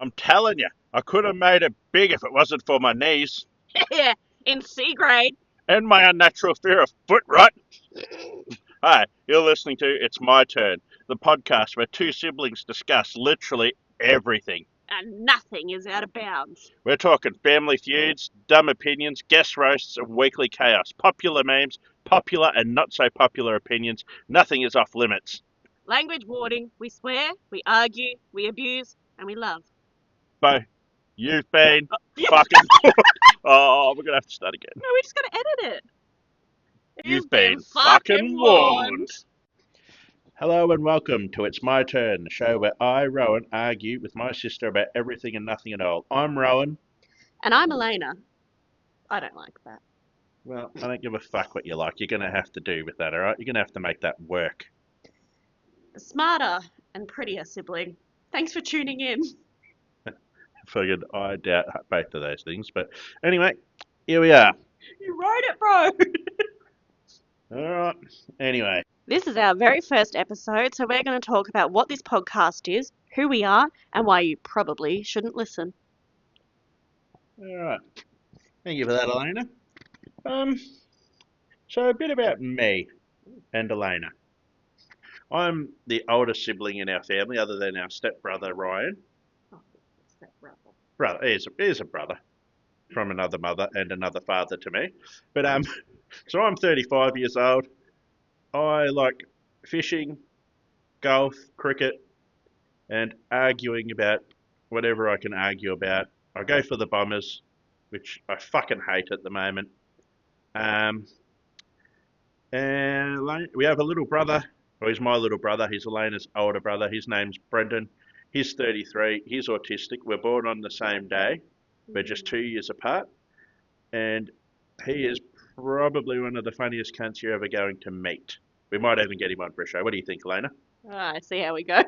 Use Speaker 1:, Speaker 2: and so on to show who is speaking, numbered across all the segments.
Speaker 1: I'm telling you, I could have made it big if it wasn't for my knees
Speaker 2: Yeah, in C grade.
Speaker 1: and my unnatural fear of foot rot. Hi, you're listening to It's My Turn, the podcast where two siblings discuss literally everything.
Speaker 2: And nothing is out of bounds.
Speaker 1: We're talking family feuds, dumb opinions, guest roasts, and weekly chaos, popular memes, popular and not so popular opinions. Nothing is off limits.
Speaker 2: Language warning, we swear, we argue, we abuse, and we love.
Speaker 1: But you've been
Speaker 2: Yeah.
Speaker 1: fucking. Oh, we're gonna have to start again.
Speaker 2: No, we just gotta edit it.
Speaker 1: You've been fucking warned. Hello and welcome to It's My Turn, the show where I, Rowan, argue with my sister about everything and nothing at all. I'm Rowan.
Speaker 2: And I'm Elena. I don't like that.
Speaker 1: Well, I don't give a fuck what you like. You're going to have to do with that, alright? You're going to have to make that work.
Speaker 2: The smarter and prettier sibling. Thanks for tuning in.
Speaker 1: Figured I doubt both of those things. But anyway, here we are.
Speaker 2: You wrote it, bro.
Speaker 1: Alright. Anyway.
Speaker 2: This is our very first episode, so we're going to talk about what this podcast is, who we are, and why you probably shouldn't listen.
Speaker 1: Alright. Thank you for that, Elena. So a bit about me and Elena. I'm the oldest sibling in our family, other than our stepbrother Ryan.
Speaker 2: Oh, stepbrother.
Speaker 1: Brother, he's a brother from another mother and another father to me. But so I'm 35 years old. I like fishing, golf, cricket, and arguing about whatever I can argue about. I go for the Bombers, which I fucking hate at the moment. And we have a little brother. Well, he's my little brother. He's Elena's older brother. His name's Brendan. He's 33. He's autistic. We're born on the same day. We're just 2 years apart. And he is probably one of the funniest cunts you're ever going to meet. We might even get him on for a show. What do you think, Elena?
Speaker 2: I see how we go.
Speaker 1: All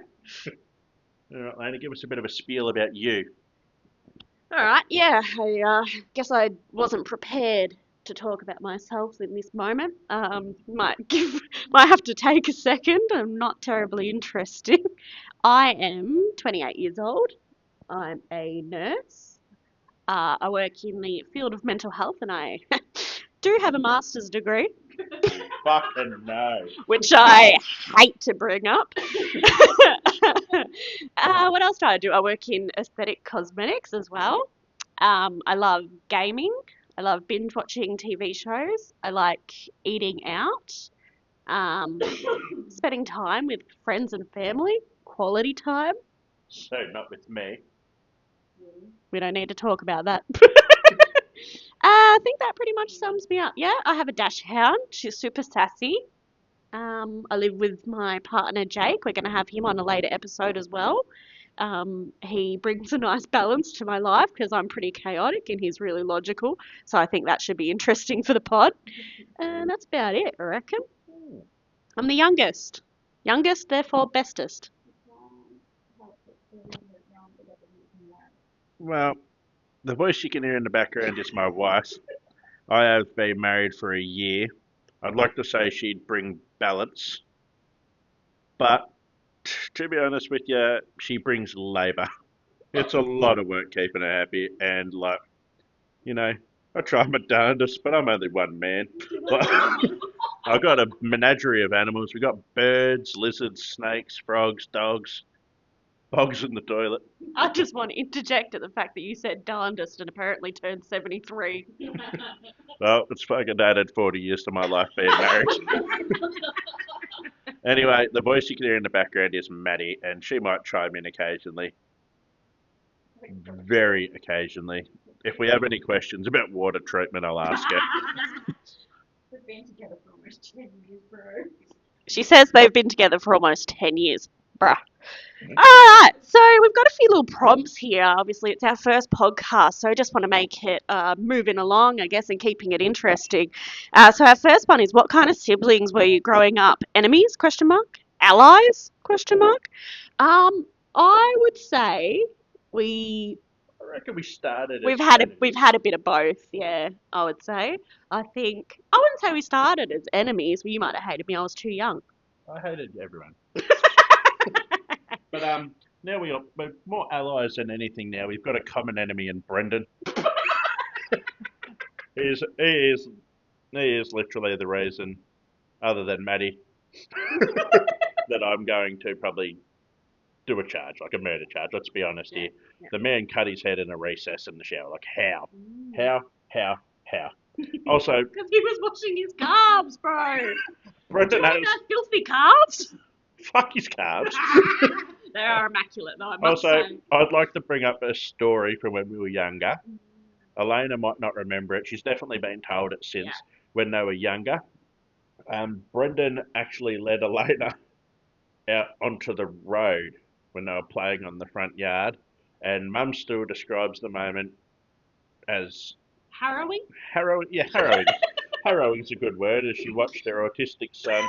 Speaker 1: right, Elena, give us a bit of a spiel about you.
Speaker 2: All right, yeah, I guess I wasn't prepared to talk about myself in this moment. Might have to take a second. I'm not terribly interesting. I am 28 years old. I'm a nurse. I work in the field of mental health, and I do have a master's degree,
Speaker 1: Fucking no.
Speaker 2: which I hate to bring up. What else do I do? I work in aesthetic cosmetics as well. I love gaming. I love binge watching TV shows. I like eating out, spending time with friends and family, quality time.
Speaker 1: So, not with me.
Speaker 2: We don't need to talk about that. I think that pretty much sums me up. Yeah, I have a dash hound. She's super sassy. I live with my partner Jake. We're going to have him on a later episode as well. He brings a nice balance to my life because I'm pretty chaotic and he's really logical. So I think that should be interesting for the pod. And that's about it, I reckon. I'm the youngest. Youngest, therefore bestest.
Speaker 1: Well, the voice you can hear in the background is my wife. I have been married for a year. I'd like to say she'd bring balance, but to be honest with you, she brings labour. It's a lot of work keeping her happy, and I try my darndest, but I'm only one man. I've got a menagerie of animals. We've got birds, lizards, snakes, frogs, dogs, hogs in the toilet.
Speaker 2: I just want to interject at the fact that you said darndest and apparently turned 73.
Speaker 1: Well, it's fucking added 40 years to my life being married. Anyway, the voice you can hear in the background is Maddie, and she might chime in occasionally. Very occasionally. If we have any questions about water treatment, I'll ask her.
Speaker 3: We've been together for almost 10 years, bro.
Speaker 2: She says they've been together for almost 10 years. Bruh. Alright, so we've got a few little prompts here. Obviously, it's our first podcast, so I just want to make it moving along, I guess, and keeping it interesting. So our first one is, what kind of siblings were you growing up? Enemies? Question mark. Allies? Question mark. I would say
Speaker 1: I reckon we started.
Speaker 2: we've had a bit of both. Yeah, I would say. I wouldn't say we started as enemies. Well, you might have hated me. I was too young.
Speaker 1: I hated everyone. But Now we're more allies than anything now. We've got a common enemy in Brendan. He is, he is, he is literally the reason, other than Maddie, that I'm going to probably do a charge, like a murder charge. Let's be honest
Speaker 2: Yeah,
Speaker 1: here.
Speaker 2: yeah.
Speaker 1: The man cut his head in a recess in the shower. Like, how?
Speaker 2: Mm.
Speaker 1: How? Also,
Speaker 2: Because he was washing his calves, bro. Do
Speaker 1: Brendan
Speaker 2: you want
Speaker 1: has,
Speaker 2: those filthy calves?
Speaker 1: fuck his calves.
Speaker 2: They are immaculate, though, I must
Speaker 1: Also,
Speaker 2: say.
Speaker 1: I'd like to bring up a story from when we were younger. Elena might not remember it. She's definitely been told it
Speaker 2: Yeah.
Speaker 1: since when they were younger. Brendan actually led Elena out onto the road when they were playing on the front yard, and Mum still describes the moment as
Speaker 2: Harrowing?
Speaker 1: harrowing. Yeah, harrowing. Harrowing's a good word. As she watched her autistic son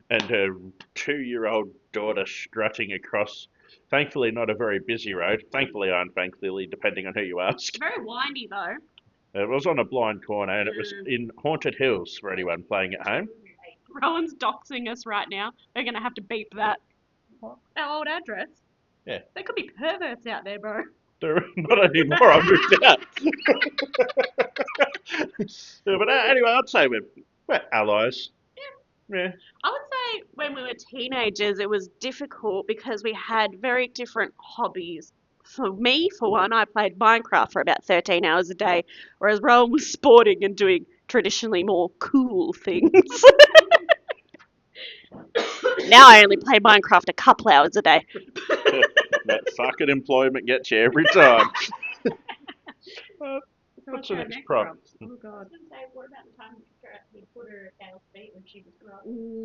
Speaker 1: and her 2-year-old daughter strutting across, thankfully not a very busy road. Thankfully, unthankfully, depending on who you ask.
Speaker 2: Very windy, though.
Speaker 1: It was on a blind corner, and it was in Haunted Hills for anyone playing at home.
Speaker 2: Rowan's doxing us right now. They're going to have to beep that. Our old address.
Speaker 1: Yeah.
Speaker 2: There could be perverts out there, bro.
Speaker 1: They're not anymore. I moved out. Yeah, but anyway, I'd say we're allies. Yeah.
Speaker 2: I would say when we were teenagers, it was difficult because we had very different hobbies. For me, for one, I played Minecraft for about 13 hours a day, whereas Rowan was sporting and doing traditionally more cool things. Now I only play Minecraft a couple hours a day.
Speaker 1: That fucking employment gets you every time.
Speaker 2: So
Speaker 1: What's
Speaker 2: what's
Speaker 1: the
Speaker 2: our
Speaker 1: next
Speaker 2: next
Speaker 1: prop?
Speaker 2: prompt? Oh god.
Speaker 3: I was going to say, what about the time we put her at Dale's feet when she was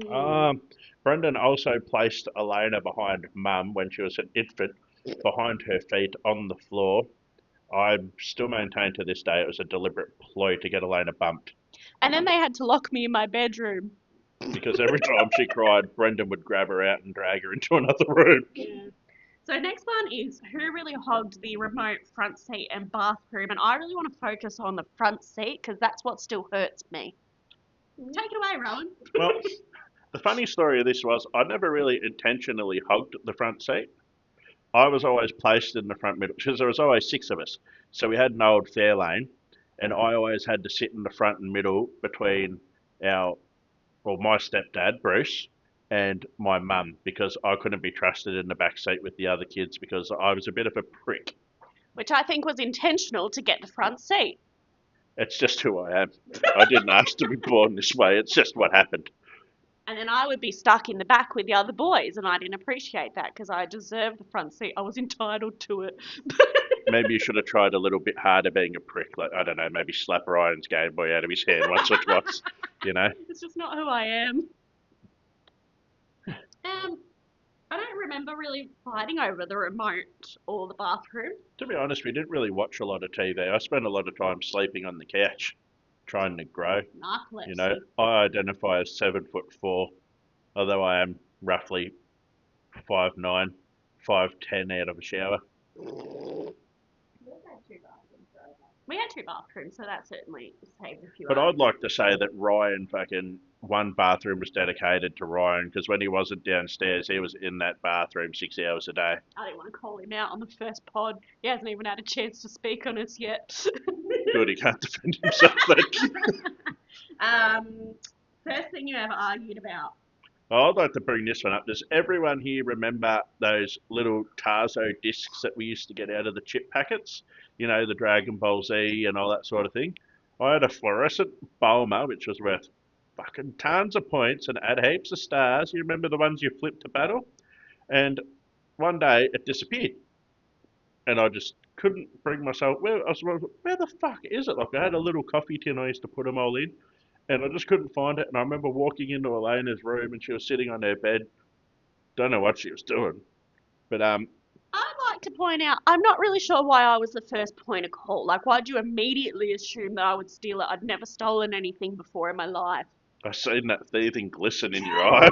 Speaker 3: growing?
Speaker 1: Brendan also placed Elena behind Mum when she was an infant, behind her feet on the floor. I still maintain to this day it was a deliberate ploy to get Elena bumped,
Speaker 2: And then they had to lock me in my bedroom.
Speaker 1: because every time she cried, Brendan would grab her out and drag her into another room.
Speaker 2: Yeah. So next one is who really hogged the remote front seat and bathroom, and I really want to focus on the front seat because that's what still hurts me. Take it away, Rowan.
Speaker 1: Well, the funny story of this was I never really intentionally hogged the front seat. I was always placed in the front middle because there was always 6 of us. So we had an old Fairlane, and I always had to sit in the front and middle between my stepdad, Bruce, and my mum because I couldn't be trusted in the back seat with the other kids because I was a bit of a prick.
Speaker 2: Which I think was intentional to get the front seat.
Speaker 1: It's just who I am. I didn't ask to be born this way. It's just what happened.
Speaker 2: And then I would be stuck in the back with the other boys, and I didn't appreciate that because I deserved the front seat. I was entitled to it.
Speaker 1: Maybe you should have tried a little bit harder being a prick. Like, I don't know, maybe slap Ryan's Game Boy out of his hand once or twice, you know?
Speaker 2: It's just not who I am. I don't remember really fighting over the remote or the bathroom.
Speaker 1: To be honest, we didn't really watch a lot of TV. I spent a lot of time sleeping on the couch, trying to grow.
Speaker 2: Narcolepsy.
Speaker 1: You know, I identify as 7'4", although I am roughly 5'9", 5'10" out of a shower.
Speaker 2: We had two bathrooms, so that certainly saved a few
Speaker 1: But
Speaker 2: hours.
Speaker 1: I'd like to say that Ryan one bathroom was dedicated to Ryan because when he wasn't downstairs, he was in that bathroom 6 hours a day.
Speaker 2: I didn't want to call him out on the first pod. He hasn't even had a chance to speak on us yet.
Speaker 1: Good, he can't defend himself then.
Speaker 2: First thing you ever argued about?
Speaker 1: I'd like to bring this one up. Does everyone here remember those little Tarzo discs that we used to get out of the chip packets? You know, the Dragon Ball Z and all that sort of thing. I had a fluorescent Bulma, which was worth fucking tons of points and had heaps of stars. You remember the ones you flipped to battle? And one day it disappeared. And I just couldn't bring myself. Where the fuck is it? Like, I had a little coffee tin I used to put them all in, and I just couldn't find it. And I remember walking into Elena's room, and she was sitting on her bed. Don't know what she was doing, but
Speaker 2: I'd like to point out, I'm not really sure why I was the first point of call. Like, why'd you immediately assume that I would steal it? I'd never stolen anything before in my life.
Speaker 1: I seen that thieving glisten in your eye.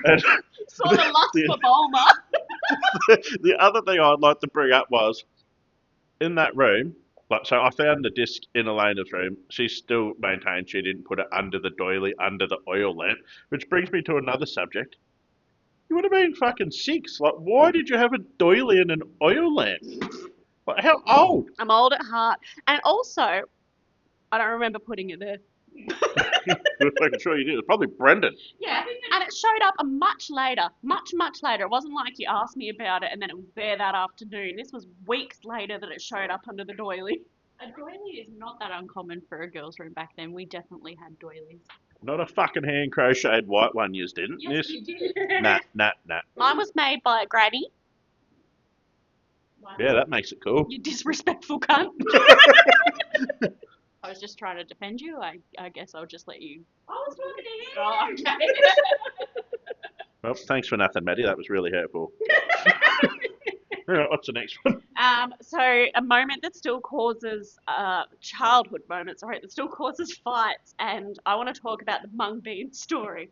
Speaker 1: And
Speaker 2: Saw the lust
Speaker 1: the,
Speaker 2: for Bulma.
Speaker 1: the other thing I'd like to bring up was in that room. Like, so I found the disc in Elena's room. She still maintained she didn't put it under the doily, under the oil lamp, which brings me to another subject. You would have been fucking 6. Like, why did you have a doily and an oil lamp? Like, how old?
Speaker 2: I'm old at heart. And also, I don't remember putting it there.
Speaker 1: I'm sure you did. It's probably Brendan.
Speaker 2: Yeah, and it showed up a much later, much later. It wasn't like you asked me about it and then it was there that afternoon. This was weeks later that it showed up under the doily.
Speaker 3: A doily is not that uncommon for a girl's room back then. We definitely had doilies.
Speaker 1: Not a fucking hand crocheted white one, you didn't.
Speaker 3: Yes, we did.
Speaker 1: Nah.
Speaker 2: Mine was made by a granny.
Speaker 1: Yeah, that makes it cool.
Speaker 2: You disrespectful cunt.
Speaker 3: I was just trying to defend you. I guess I'll just let you.
Speaker 2: I was talking to him.
Speaker 3: Oh, okay.
Speaker 1: Well, thanks for nothing, Maddie. That was really helpful. Alright, what's the next one?
Speaker 2: So a moment that still causes childhood moment, sorry, that still causes fights, and I want to talk about the mung bean story.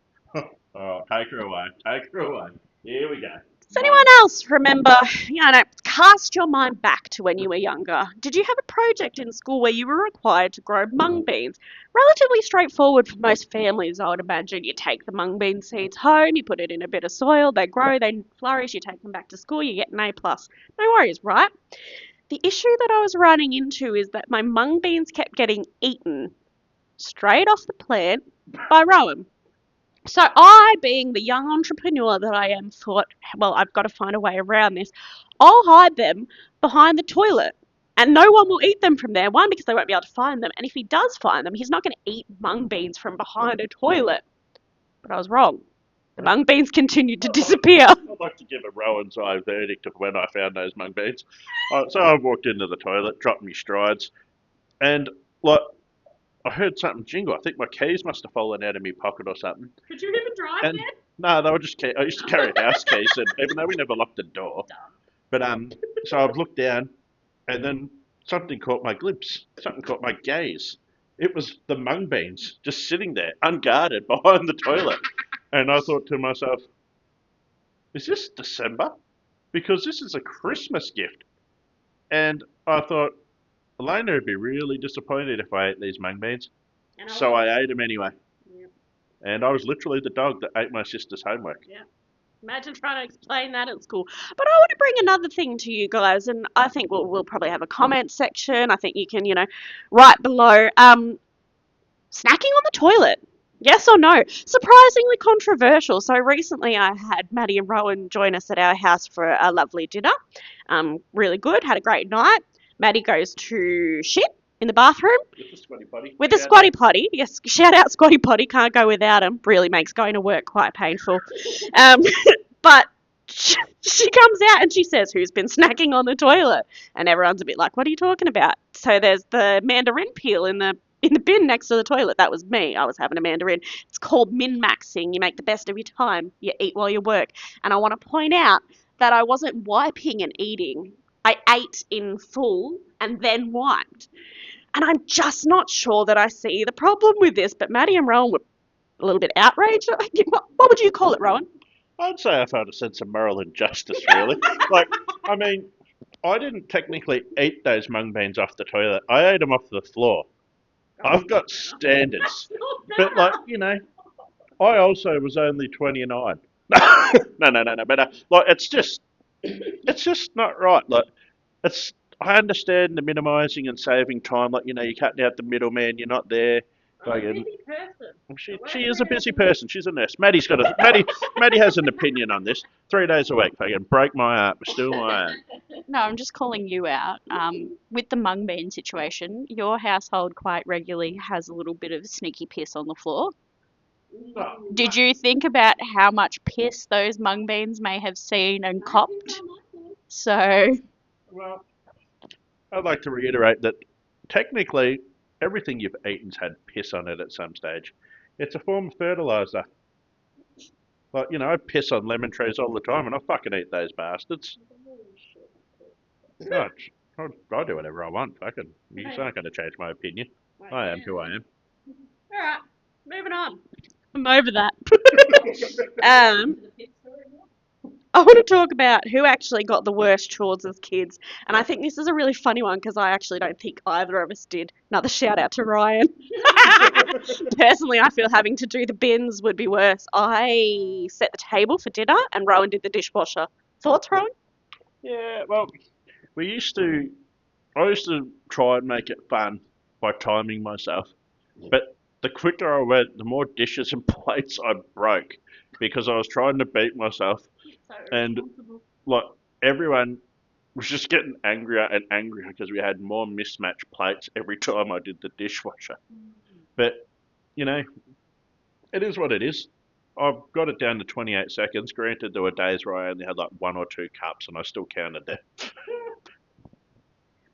Speaker 1: Oh, take her away. Take her away. Here we go.
Speaker 2: Does anyone else remember, cast your mind back to when you were younger? Did you have a project in school where you were required to grow mung beans? Relatively straightforward for most families, I would imagine. You take the mung bean seeds home, you put it in a bit of soil, they grow, they flourish, you take them back to school, you get an A+. No worries, right? The issue that I was running into is that my mung beans kept getting eaten straight off the plant by Rowan. So I, being the young entrepreneur that I am, thought, well, I've got to find a way around this. I'll hide them behind the toilet, and no one will eat them from there. One, because they won't be able to find them, and if he does find them, he's not going to eat mung beans from behind a toilet. But I was wrong. The mung beans continued to disappear.
Speaker 1: I'd like to give a Rowan's eye verdict of when I found those mung beans. So I walked into the toilet, dropped me strides, and like I heard something jingle. I think my keys must have fallen out of my pocket or something.
Speaker 2: Could you even drive
Speaker 1: And no, they were just keys. I used to carry house keys, and even though we never locked the door. But so I've looked down, and then something caught my glimpse. Something caught my gaze. It was the mung beans just sitting there, unguarded, behind the toilet. And I thought to myself, is this December? Because this is a Christmas gift. And I thought, Elena would be really disappointed if I ate these mung beans. So I ate them anyway.
Speaker 2: Yep.
Speaker 1: And I was literally the dog that ate my sister's homework.
Speaker 2: Yeah. Imagine trying to explain that at school. But I want to bring another thing to you guys, and I think we'll probably have a comment section. I think you can, write below. Snacking on the toilet. Yes or no? Surprisingly controversial. So recently I had Maddie and Rowan join us at our house for a lovely dinner. Really good. Had a great night. Maddie goes to shit in the bathroom.
Speaker 1: With the squatty potty.
Speaker 2: With the squatty potty. Yes, shout out squatty potty. Can't go without him. Really makes going to work quite painful. But she comes out and she says, who's been snacking on the toilet? And everyone's a bit like, what are you talking about? So there's the mandarin peel in the bin next to the toilet. That was me. I was having a mandarin. It's called min-maxing. You make the best of your time. You eat while you work. And I want to point out that I wasn't wiping and eating. I ate in full and then wiped. And I'm just not sure that I see the problem with this. But Maddie and Rowan were a little bit outraged. What would you call it, Rowan?
Speaker 1: I'd say I felt a sense of moral injustice, really. I mean, I didn't technically eat those mung beans off the toilet. I ate them off the floor. I've got standards. But, I also was only 29. No. But, it's just not right. I understand the minimising and saving time. You're cutting out the middleman. You're not there.
Speaker 2: I'm a busy person.
Speaker 1: She is a busy person. She's a nurse. Maddie has an opinion on this. 3 days a week. Fucking break my heart, but still my heart.
Speaker 3: No, I'm just calling you out. With the mung bean situation, your household quite regularly has a little bit of sneaky piss on the floor.
Speaker 1: No.
Speaker 3: Did you think about how much piss those mung beans may have seen and copped? So,
Speaker 1: Well, I'd like to reiterate that technically everything you've eaten's had piss on it at some stage. It's a form of fertiliser. I piss on lemon trees all the time, and I fucking eat those bastards. No, I do whatever I want. Fucking, you aren't going to change my opinion. I am who I am.
Speaker 2: Alright, moving on. I'm over that. I want to talk about who actually got the worst chores as kids. And I think this is a really funny one because I actually don't think either of us did. Another shout out to Ryan. Personally, I feel having to do the bins would be worse. I set the table for dinner and Rowan did the dishwasher. Thoughts, Rowan?
Speaker 1: Yeah, well, we used to. I used to try and make it fun by timing myself, but the quicker I went, the more dishes and plates I broke because I was trying to beat myself,
Speaker 2: So
Speaker 1: and like everyone was just getting angrier and angrier because we had more mismatched plates every time I did the dishwasher. But you know, it is what it is. I've got it down to 28 seconds. Granted, there were days where I only had like one or two cups, and I still counted them.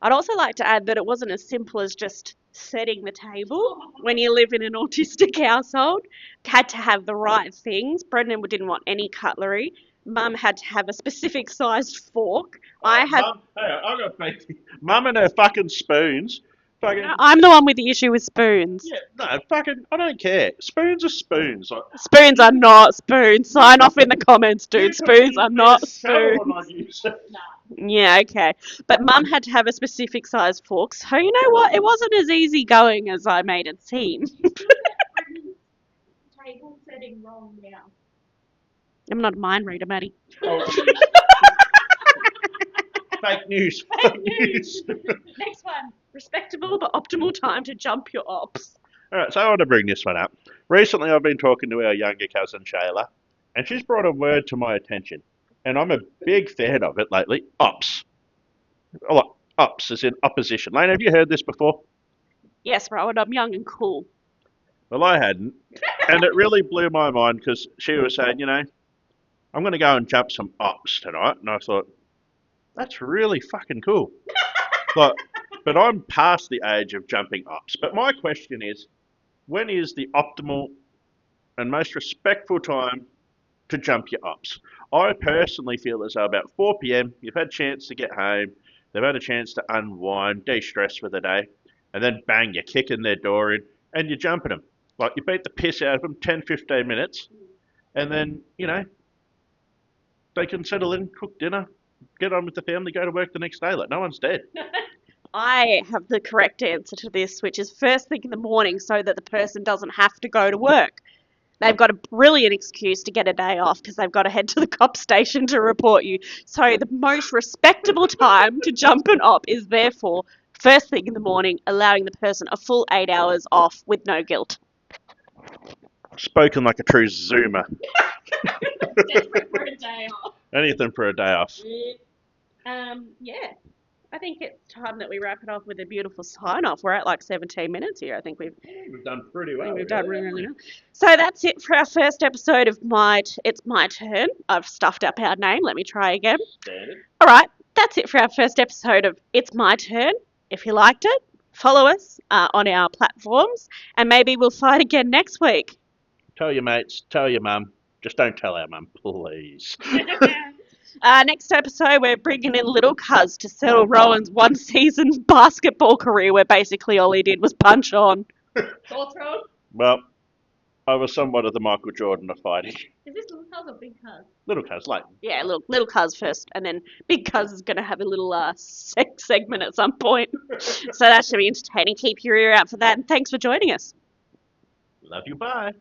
Speaker 2: I'd also like to add that it wasn't as simple as just setting the table. When you live in an autistic household, had to have the right things. Brendan didn't want any cutlery. Mum had to have a specific sized fork. I had.
Speaker 1: Mum, hey, I got faith. Mum and her fucking spoons. Fucking
Speaker 2: I'm the one with the issue with spoons.
Speaker 1: yeah, no, fucking. I don't care. Spoons are spoons. Like,
Speaker 2: Spoons are not spoons. Sign off in the comments, dude. Spoons are not
Speaker 1: shovel and I
Speaker 2: spoons.
Speaker 1: use it.
Speaker 2: Yeah, okay. But Mum had to have a specific size fork, so you know what? It wasn't as easy going as I made it seem.
Speaker 3: Table setting wrong now.
Speaker 2: I'm not a mind reader, Maddie.
Speaker 1: Oh, fake news.
Speaker 2: Fake news. Next one. Respectable but optimal time to jump your ops.
Speaker 1: All right, so I want to bring this one up. Recently, I've been talking to our younger cousin Shayla, and she's brought a word to my attention, and I'm a big fan of it lately. Ops. Oh, like, ops as in opposition. Lane, have you heard this before?
Speaker 2: Yes, Rowan, I'm young and cool.
Speaker 1: Well, I hadn't, and it really blew my mind because she was saying, I'm going to go and jump some ops tonight, and I thought that's really fucking cool. Like, but I'm past the age of jumping ops. But my question is, when is the optimal and most respectful time to jump your ops? I personally feel as though about 4 p.m. you've had a chance to get home, they've had a chance to unwind, de-stress for the day, and then bang, you're kicking their door in and you're jumping them. Like you beat the piss out of them 10, 15 minutes, and then, they can settle in, cook dinner, get on with the family, go to work the next day. Like no one's dead.
Speaker 2: I have the correct answer to this, which is first thing in the morning so that the person doesn't have to go to work. They've got a brilliant excuse to get a day off because they've got to head to the cop station to report you. So the most respectable time to jump an op is therefore first thing in the morning, allowing the person a full 8 hours off with no guilt.
Speaker 1: Spoken like a true Zoomer.
Speaker 2: Desperate for a day off.
Speaker 1: Anything for a day off.
Speaker 2: Yeah. I think it's time that we wrap it off with a beautiful sign off. We're at like 17 minutes here. I think we've
Speaker 1: Done pretty well.
Speaker 2: done really well. So that's it for our first episode of It's My Turn. I've stuffed up our name. Let me try again.
Speaker 1: Standard.
Speaker 2: All right, that's it for our first episode of It's My Turn. If you liked it, follow us on our platforms, and maybe we'll fight again next week.
Speaker 1: Tell your mates, tell your mum. Just don't tell our mum, please.
Speaker 2: Next episode, we're bringing in Little Cuz to settle Rowan's one-season basketball career where basically all he did was punch on. Thoughts, Rowan?
Speaker 1: Well, I was somewhat of the Michael Jordan of fighting.
Speaker 2: Is this Little Cuz or Big Cuz?
Speaker 1: Little Cuz, like.
Speaker 2: Yeah, little Cuz first, and then Big Cuz is going to have a little sex segment at some point. So that should be entertaining. Keep your ear out for that, and thanks for joining us.
Speaker 1: Love you, bye.